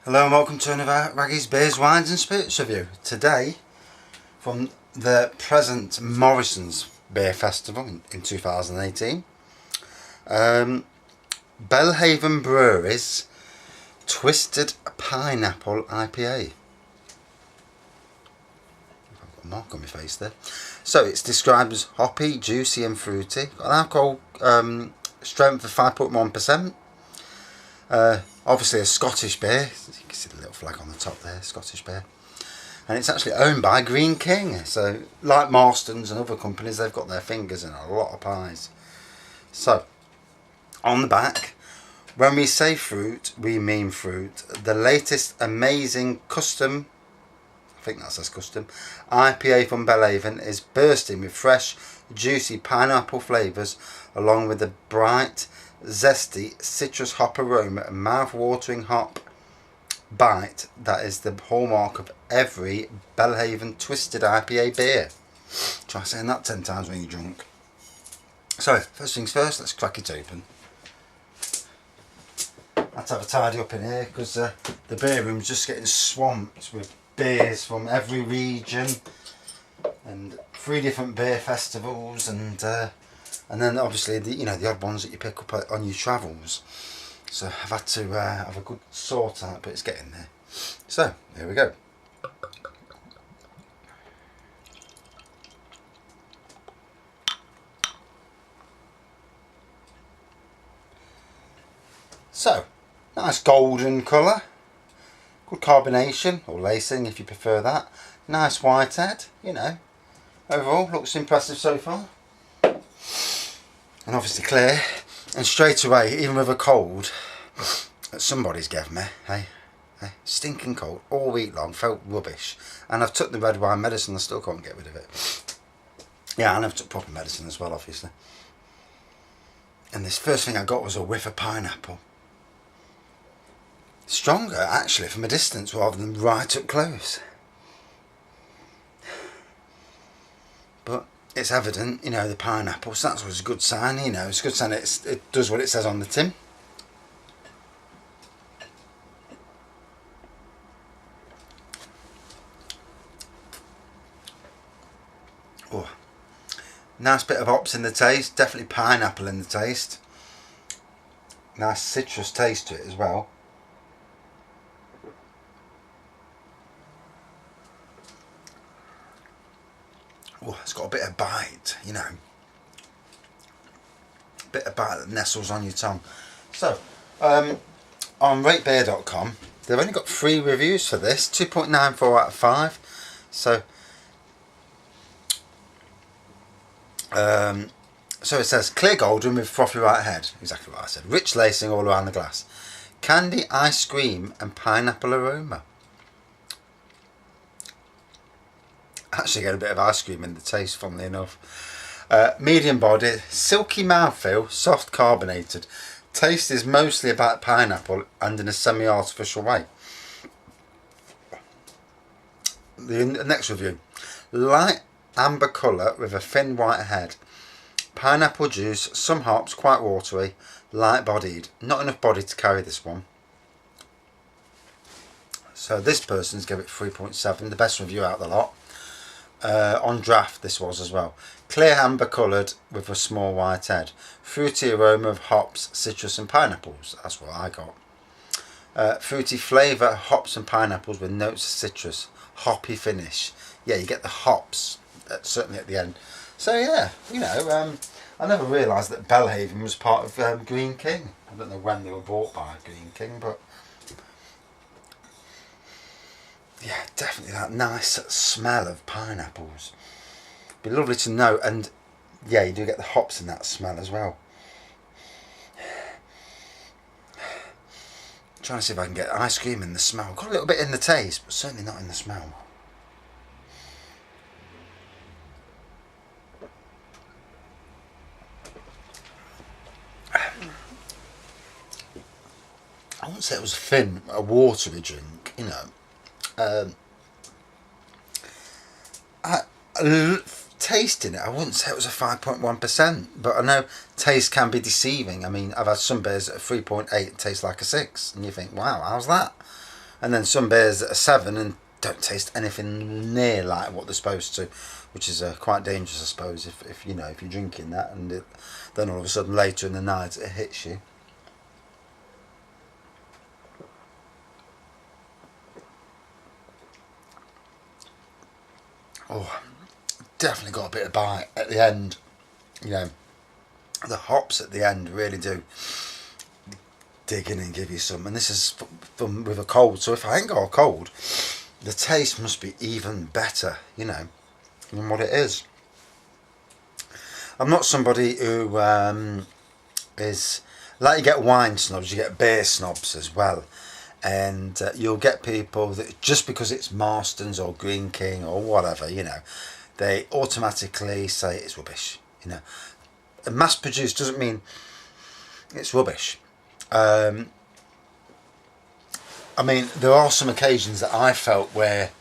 Hello and welcome to another Raggy's Beers, Wines and Spirits review. Today, from the present Morrisons Beer Festival in 2018, Belhaven Brewery's Twisted Pineapple IPA. I've got a mark on my face there. So it's described as hoppy, juicy and fruity. Got an alcohol strength of 5.1%. Obviously a Scottish beer. You can see the little flag on the top there, Scottish beer. And it's actually owned by Greene King. So like Morrisons and other companies, they've got their fingers in a lot of pies. So on the back, when we say fruit, we mean fruit. The latest amazing custom, I think that says custom, IPA from Belhaven is bursting with fresh, juicy pineapple flavours along with the bright, zesty citrus hop aroma and mouth-watering hop bite that is the hallmark of every Belhaven Twisted IPA beer. Try saying that 10 times when you're drunk. So, first things first, let's crack it open. I had to have a tidy up in here because the beer room's just getting swamped with beers from every region and 3 different beer festivals and then obviously the odd ones that you pick up on your travels. So I've had to have a good sort out, but it's getting there. So here we go. So nice golden colour, good carbonation or lacing if you prefer that. Nice white head, overall looks impressive so far. And obviously clear, and straight away, even with a cold that somebody's gave me, stinking cold all week long, felt rubbish, and I've took the red wine medicine, I still can't get rid of it. Yeah, and I've took proper medicine as well, obviously. And this first thing I got was a whiff of pineapple. Stronger actually from a distance rather than right up close. But it's evident, the pineapple, so that's always a good sign, it's a good sign it does what it says on the tin. Oh, nice bit of hops in the taste, definitely pineapple in the taste. Nice citrus taste to it as well. Oh, it's got a bit of bite, a bit of bite that nestles on your tongue. So, on ratebeer.com, they've only got 3 reviews for this, 2.94 out of 5. So, so it says, clear golden with frothy white head, exactly what I said, rich lacing all around the glass, candy, ice cream and pineapple aroma. Actually get a bit of ice cream in the taste, funnily enough. Medium body, silky mouthfeel, soft carbonated. Taste is mostly about pineapple and in a semi-artificial way. The next review. Light amber colour with a thin white head. Pineapple juice, some hops, quite watery, light bodied. Not enough body to carry this one. So this person's gave it 3.7, the best review out of the lot. On draft this was as well. Clear amber coloured with a small white head. Fruity aroma of hops, citrus and pineapples. That's what I got. Fruity flavour, hops and pineapples with notes of citrus. Hoppy finish. Yeah, you get the hops, certainly at the end. So yeah, I never realised that Belhaven was part of Greene King. I don't know when they were bought by Greene King, but yeah, definitely that nice smell of pineapples. Be lovely to know, and yeah, you do get the hops in that smell as well. I'm trying to see if I can get ice cream in the smell. Got a little bit in the taste, but certainly not in the smell. I wouldn't say it was thin, a watery drink, tasting it, I wouldn't say it was a 5.1%, but I know taste can be deceiving. I mean, I've had some beers at a 3.8 taste like a 6, and you think, wow, how's that? And then some beers that are 7 and don't taste anything near like what they're supposed to, which is quite dangerous, I suppose, if you know, if you're drinking that and then all of a sudden later in the night it hits you. Oh, definitely got a bit of bite at the end. You know, the hops at the end really do dig in and give you some. And this is with a cold, so if I ain't got a cold, the taste must be even better, you know, than what it is. I'm not somebody who is like, you get wine snobs, you get beer snobs as well, and you'll get people that just because it's Marston's or Greene King or whatever, you know, they automatically say it's rubbish. You know, and mass produced doesn't mean it's rubbish. I mean, there are some occasions that I felt where,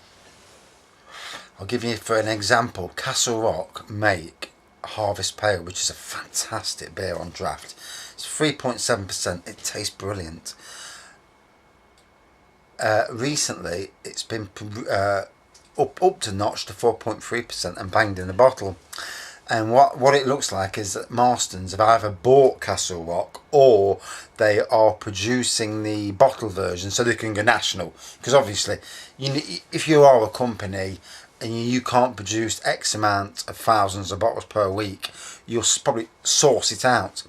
I'll give you for an example, Castle Rock make Harvest Pale, which is a fantastic beer on draft. It's 3.7%. It tastes brilliant. Recently, it's been up to notch to 4.3% and banged in a bottle. And what it looks like is that Marston's have either bought Castle Rock or they are producing the bottle version so they can go national. Because obviously, if you are a company and you can't produce X amount of thousands of bottles per week, you'll probably source it out.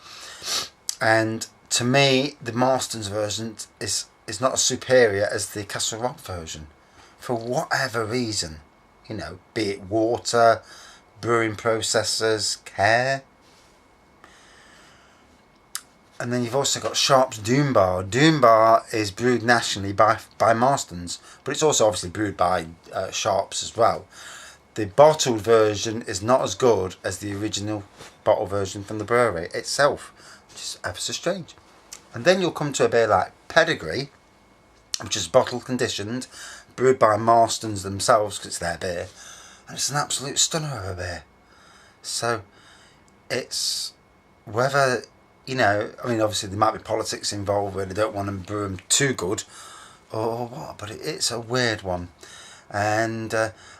And to me, the Marston's version is not as superior as the Castle Rock version. For whatever reason, you know, be it water, brewing processes, care. And then you've also got Sharp's Doombar. Doombar is brewed nationally by Marston's, but it's also obviously brewed by Sharp's as well. The bottled version is not as good as the original bottle version from the brewery itself, which is ever so strange. And then you'll come to a beer like Pedigree, which is bottle conditioned, brewed by Marston's themselves because it's their beer, and it's an absolute stunner of a beer. So it's whether, you know, I mean, obviously there might be politics involved where they don't want to brew them too good or what, but it's a weird one. And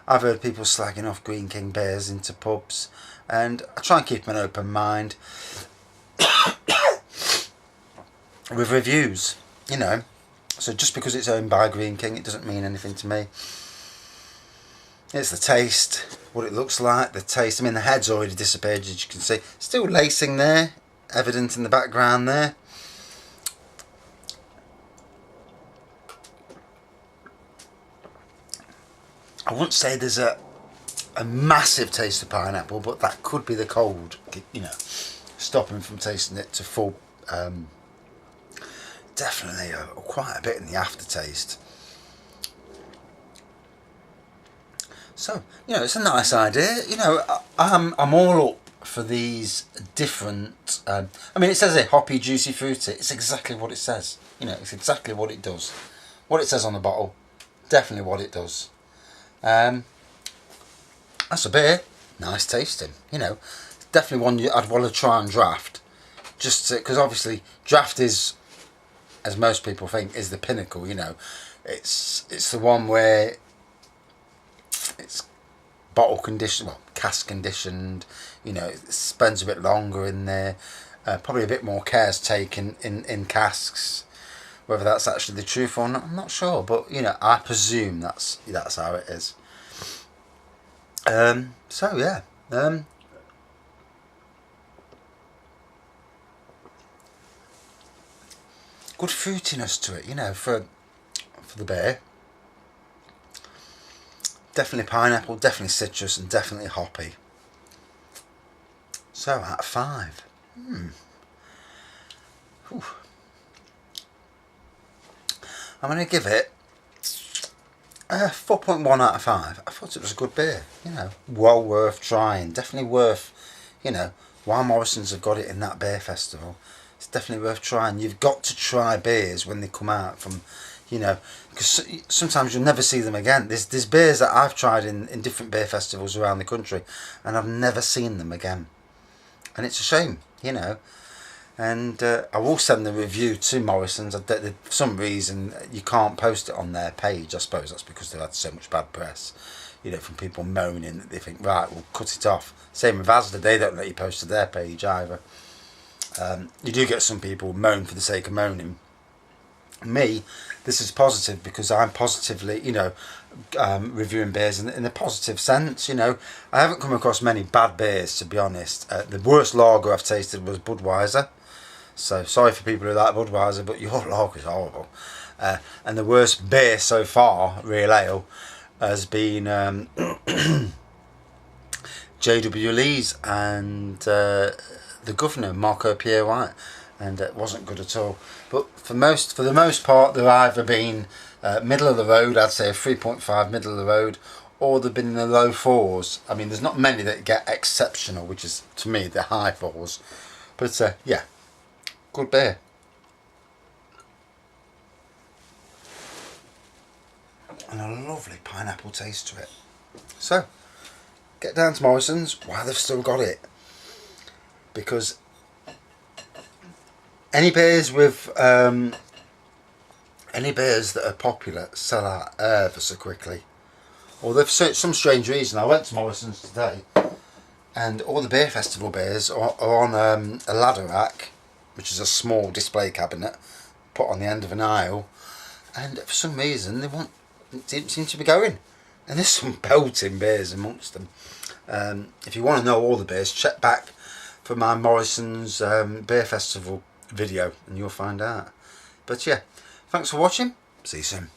I've heard people slagging off Greene King beers into pubs, and I try and keep an open mind with reviews, you know. So just because it's owned by Greene King, it doesn't mean anything to me. It's the taste, what it looks like, the taste. I mean, the head's already disappeared, as you can see. Still lacing there, evident in the background there. I wouldn't say there's a massive taste of pineapple, but that could be the cold, you know, stopping from tasting it to full. Definitely quite a bit in the aftertaste. So, you know, it's a nice idea. You know, I'm all up for these different. I mean, it says here, hoppy, juicy, fruity. It's exactly what it says. You know, it's exactly what it does. What it says on the bottle, definitely what it does. That's a beer. Nice tasting. You know, definitely one I'd want to try and draft. Just because obviously draft is, as most people think, is the pinnacle. You know, it's the one where it's bottle conditioned, well, cask conditioned. You know, it spends a bit longer in there. Probably a bit more care is taken in casks. Whether that's actually the truth or not, I'm not sure. But you know, I presume that's how it is. So yeah. Good fruitiness to it, you know, for the beer. Definitely pineapple, definitely citrus, and definitely hoppy. So out of 5. I'm going to give it 4.1 out of 5. I thought it was a good beer, you know, well worth trying. Definitely worth, you know, while Morrisons have got it in that beer festival, it's definitely worth trying. You've got to try beers when they come out from, you know, because sometimes you'll never see them again. There's beers that I've tried in different beer festivals around the country and I've never seen them again. And it's a shame, you know. And I will send the review to Morrisons. For some reason you can't post it on their page. I suppose that's because they've had so much bad press, you know, from people moaning that they think, right, we'll cut it off. Same with Asda, they don't let you post to their page either. You do get some people moan for the sake of moaning. Me, this is positive because I'm positively, you know, reviewing beers in a positive sense. You know, I haven't come across many bad beers, to be honest. The worst lager I've tasted was Budweiser. So sorry for people who like Budweiser, but your lager is horrible. And the worst beer so far, real ale, has been J.W. Lee's and the Governor, Marco Pierre White, and it wasn't good at all. But for the most part, they've either been middle of the road, I'd say a 3.5 middle of the road, or they've been in the low fours. I mean, there's not many that get exceptional, which is, to me, the high fours. But yeah, good beer. And a lovely pineapple taste to it. So, get down to Morrisons while they've still got it. Because any beers with any beers that are popular sell out ever so quickly. Or for some strange reason, I went to Morrisons today, and all the beer festival beers are on a ladder rack, which is a small display cabinet put on the end of an aisle, and for some reason they didn't seem to be going. And there's some belting beers amongst them. If you want to know all the beers, check back for my Morrisons Beer Festival video and you'll find out. But yeah, thanks for watching. See you soon.